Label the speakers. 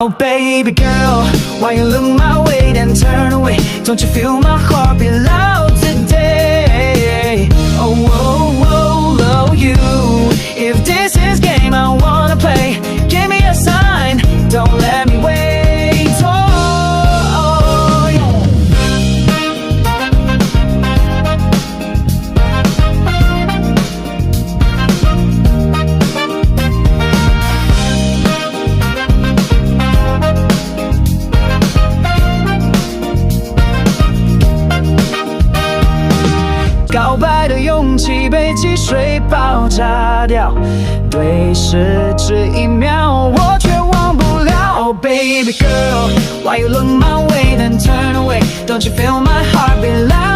Speaker 1: Oh baby girl, why you look my way then turn away? Don't you feel my heart beat loud today? Oh, whoa, whoa, low you. If this is game I wanna play, give me a sign, don't let me wait. Oh, yeah. 告白的勇气被汽水爆炸掉，对视只一秒，我却忘不了。Oh baby girl, why you look my way then turn away? Don't you feel my heart beat loud?